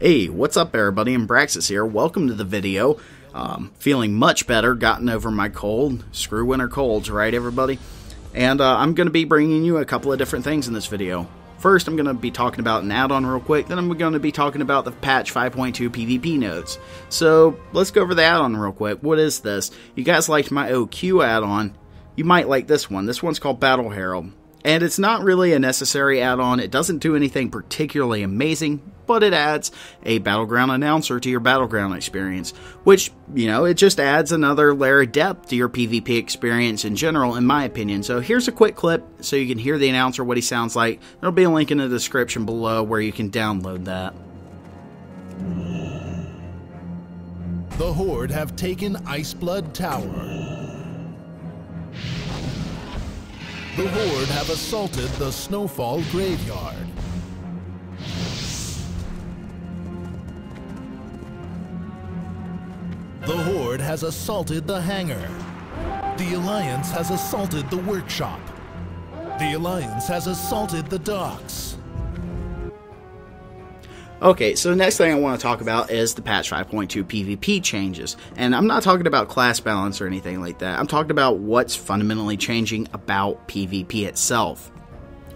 Hey, what's up everybody? Anbraxas here. Welcome to the video. Feeling much better, gotten over my cold. Screw winter colds, right everybody? And I'm going to be bringing you a couple of different things in this video. First, I'm going to be talking about an add-on real quick, then I'm going to be talking about the patch 5.2 PvP nodes. So, let's go over the add-on real quick. What is this? You guys liked my OQ add-on. You might like this one. This one's called Battle Herald. And it's not really a necessary add-on. It doesn't do anything particularly amazing, but it adds a Battleground announcer to your Battleground experience, which, you know, it just adds another layer of depth to your PvP experience in general, in my opinion. So here's a quick clip so you can hear the announcer, what he sounds like. There'll be a link in the description below where you can download that. The Horde have taken Iceblood Tower. The Horde have assaulted the Snowfall Graveyard. The Horde has assaulted the Hangar. The Alliance has assaulted the Workshop. The Alliance has assaulted the Docks. Okay, so the next thing I want to talk about is the patch 5.2 PvP changes. And I'm not talking about class balance or anything like that. I'm talking about what's fundamentally changing about PvP itself.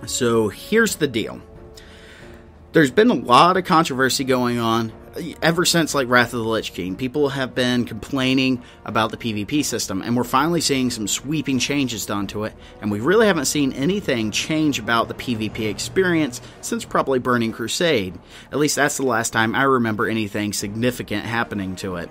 So here's the deal. There's been a lot of controversy going on ever since like Wrath of the Lich King. People have been complaining about the PvP system, and we're finally seeing some sweeping changes done to it, and we really haven't seen anything change about the PvP experience since probably Burning Crusade. At least that's the last time I remember anything significant happening to it.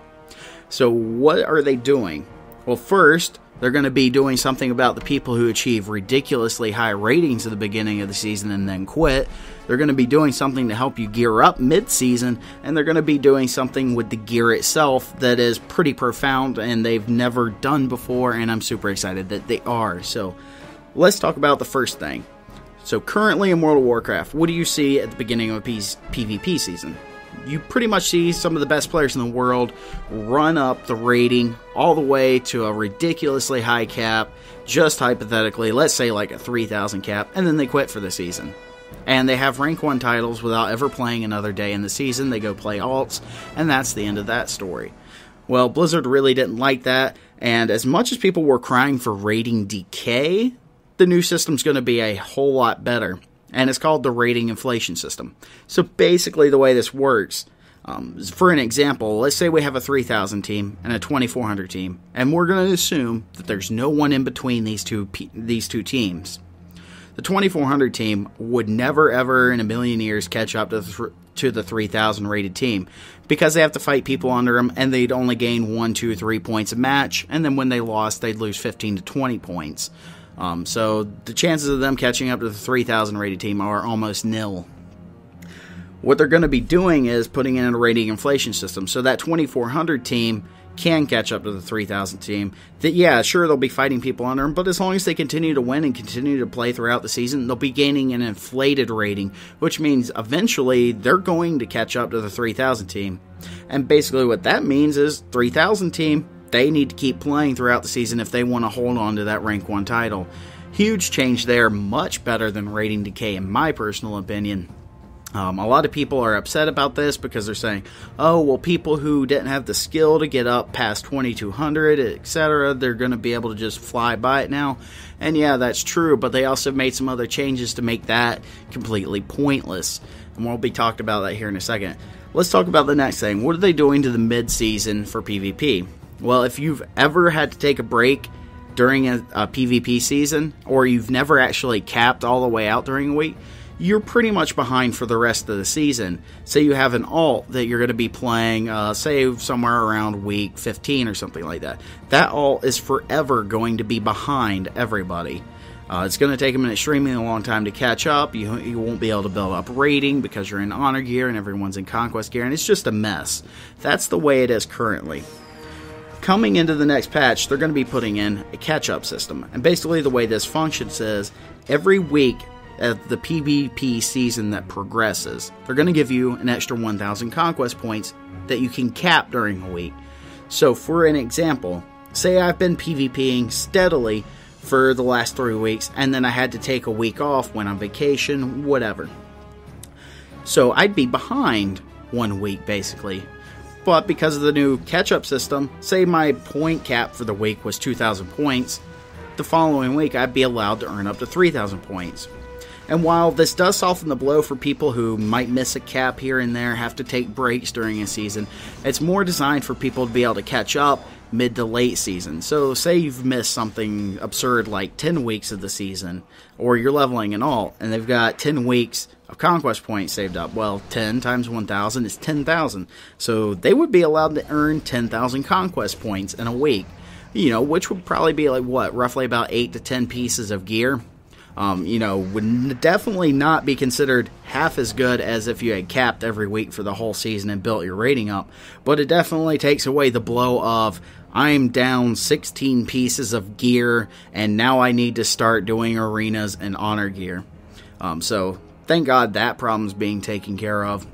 So what are they doing? Well, first, they're going to be doing something about the people who achieve ridiculously high ratings at the beginning of the season and then quit. They're going to be doing something to help you gear up mid-season, and they're going to be doing something with the gear itself that is pretty profound and they've never done before, and I'm super excited that they are. So let's talk about the first thing. So currently in World of Warcraft, what do you see at the beginning of a PvP season? You pretty much see some of the best players in the world run up the rating all the way to a ridiculously high cap, just hypothetically, let's say like a 3,000 cap, and then they quit for the season. And they have rank 1 titles without ever playing another day in the season. They go play alts, and that's the end of that story. Well, Blizzard really didn't like that, and as much as people were crying for rating decay, the new system's going to be a whole lot better. And it's called the rating inflation system. So basically the way this works, for an example, let's say we have a 3,000 team and a 2,400 team, and we're going to assume that there's no one in between these two teams. The 2,400 team would never ever in a million years catch up to the 3,000 rated team, because they have to fight people under them, and they'd only gain 1, 2, 3 points a match, and then when they lost, they'd lose 15 to 20 points. So the chances of them catching up to the 3,000 rated team are almost nil. What they're going to be doing is putting in a rating inflation system, so that 2,400 team can catch up to the 3,000 team. That, yeah, sure, they'll be fighting people under them, but as long as they continue to win and continue to play throughout the season, they'll be gaining an inflated rating, which means eventually they're going to catch up to the 3,000 team. And basically what that means is 3,000 team, they need to keep playing throughout the season if they want to hold on to that rank 1 title. Huge change there, much better than rating decay in my personal opinion. A lot of people are upset about this because they're saying, oh, well, people who didn't have the skill to get up past 2,200, etc., they're going to be able to just fly by it now. And yeah, that's true, but they also made some other changes to make that completely pointless. And we'll be talking about that here in a second. Let's talk about the next thing. What are they doing to the mid-season for PvP? Well, if you've ever had to take a break during a PvP season, or you've never actually capped all the way out during a week, you're pretty much behind for the rest of the season. Say you have an alt that you're going to be playing, say somewhere around week 15 or something like that. That alt is forever going to be behind everybody. It's going to take them an extremely long time to catch up. You won't be able to build up rating because you're in honor gear and everyone's in conquest gear, and it's just a mess. That's the way it is currently. Coming into the next patch, they're going to be putting in a catch-up system. And basically the way this functions is, every week of the PvP season that progresses, they're going to give you an extra 1,000 conquest points that you can cap during a week. So for an example, say I've been PvPing steadily for the last 3 weeks, and then I had to take a week off, went on vacation, whatever. So I'd be behind 1 week basically. But because of the new catch-up system, say my point cap for the week was 2,000 points, the following week I'd be allowed to earn up to 3,000 points. And while this does soften the blow for people who might miss a cap here and there, have to take breaks during a season, it's more designed for people to be able to catch up mid to late season. So say you've missed something absurd like 10 weeks of the season, or you're leveling an alt, and they've got 10 weeks of conquest points saved up. Well, 10 times 1,000 is 10,000. So they would be allowed to earn 10,000 conquest points in a week, which would probably be like, roughly about 8 to 10 pieces of gear. Would definitely not be considered half as good as if you had capped every week for the whole season and built your rating up. But it definitely takes away the blow of, I'm down 16 pieces of gear, and now I need to start doing arenas and honor gear. So thank God that problem's being taken care of.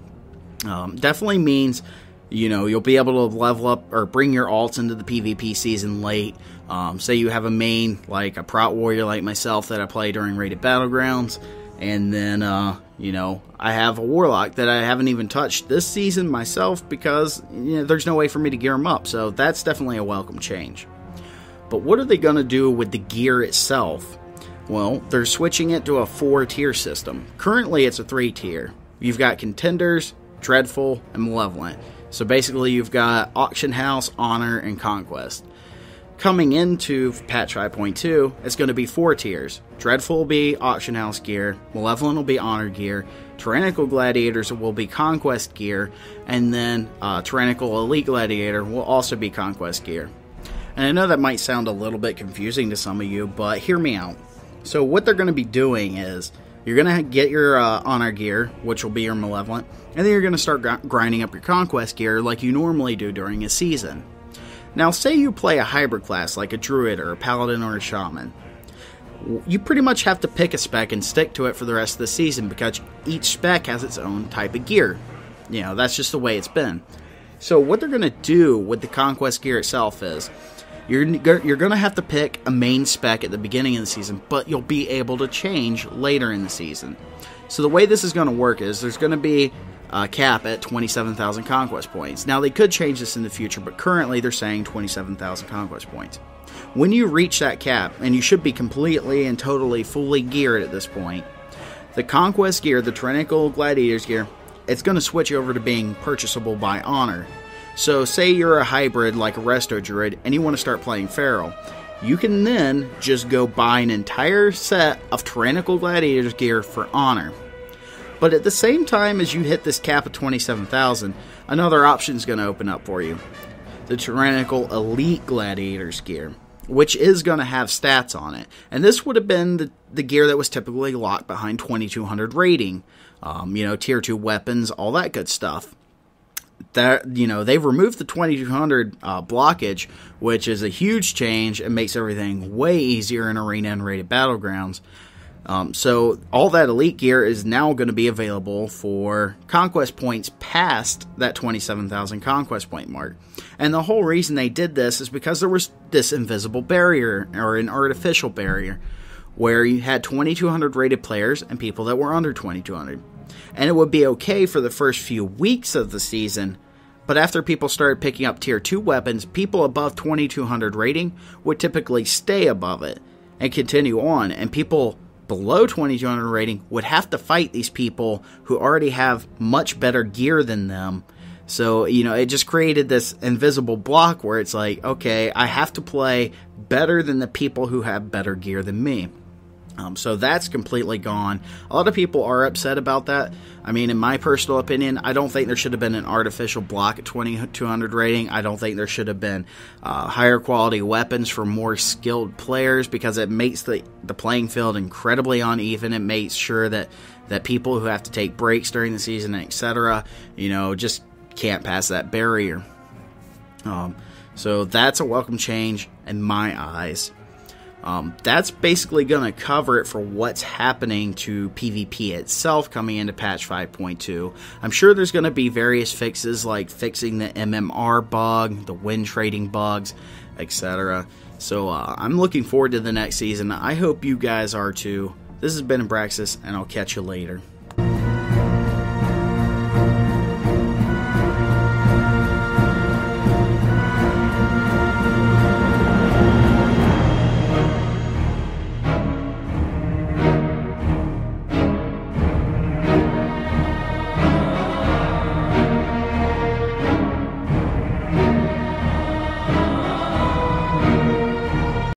Definitely means, you'll be able to level up or bring your alts into the PvP season late. Say you have a main, like a Prot Warrior like myself that I play during Rated Battlegrounds, and then, I have a Warlock that I haven't even touched this season myself because, there's no way for me to gear them up, so that's definitely a welcome change. But what are they going to do with the gear itself? Well, they're switching it to a 4-tier system. Currently, it's a 3-tier. You've got Contenders, Dreadful, and Malevolent. So basically, you've got Auction House, Honor, and Conquest. Coming into patch 5.2, it's going to be 4 tiers. Dreadful will be Auction House gear, Malevolent will be Honor gear, Tyrannical Gladiators will be Conquest gear, and then Tyrannical Elite Gladiator will also be Conquest gear. And I know that might sound a little bit confusing to some of you, but hear me out. So what they're going to be doing is, you're going to get your Honor gear, which will be your Malevolent, and then you're going to start grinding up your Conquest gear like you normally do during a season. Now, say you play a hybrid class like a Druid or a Paladin or a Shaman. You pretty much have to pick a spec and stick to it for the rest of the season because each spec has its own type of gear. That's just the way it's been. So what they're going to do with the Conquest gear itself is, you're going to have to pick a main spec at the beginning of the season, but you'll be able to change later in the season. So the way this is going to work is, there's going to be a cap at 27,000 conquest points. Now, they could change this in the future, but currently they're saying 27,000 conquest points. When you reach that cap, and you should be completely and totally fully geared at this point, the Conquest gear, the Tyrannical Gladiators gear, it's going to switch over to being purchasable by Honor. So say you're a hybrid like a Resto Druid, and you want to start playing Feral. You can then just go buy an entire set of Tyrannical Gladiators gear for Honor. But at the same time as you hit this cap of 27,000, another option is going to open up for you. The Tyrannical Elite Gladiators gear, which is going to have stats on it. And this would have been the gear that was typically locked behind 2200 rating. Tier 2 weapons, all that good stuff. They've removed the 2200 blockage, which is a huge change and makes everything way easier in Arena and Rated Battlegrounds. So all that elite gear is now going to be available for conquest points past that 27,000 conquest point mark. And the whole reason they did this is because there was this invisible barrier, or an artificial barrier, where you had 2,200 rated players and people that were under 2,200. And it would be okay for the first few weeks of the season, but after people started picking up tier 2 weapons, people above 2,200 rating would typically stay above it and continue on, and people below 2,200 rating would have to fight these people who already have much better gear than them. So, it just created this invisible block where it's like, okay, I have to play better than the people who have better gear than me. So that's completely gone. A lot of people are upset about that. I mean, in my personal opinion, I don't think there should have been an artificial block at 2,200 rating. I don't think there should have been higher quality weapons for more skilled players, because it makes the playing field incredibly uneven. It makes sure that people who have to take breaks during the season, etc., just can't pass that barrier. So that's a welcome change in my eyes. That's basically going to cover it for what's happening to PvP itself coming into patch 5.2. I'm sure there's going to be various fixes, like fixing the MMR bug, the win trading bugs, etc. So I'm looking forward to the next season. I hope you guys are too. This has been Anbraxas, and I'll catch you later.